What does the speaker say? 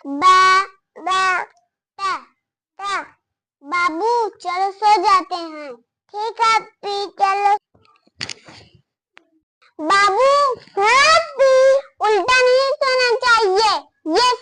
बा बा ता ता। बाबू चलो सो जाते हैं। ठीक है अप्पी चलो। बाबू हाँ अप्पी, उल्टा नहीं सोना चाहिए, ये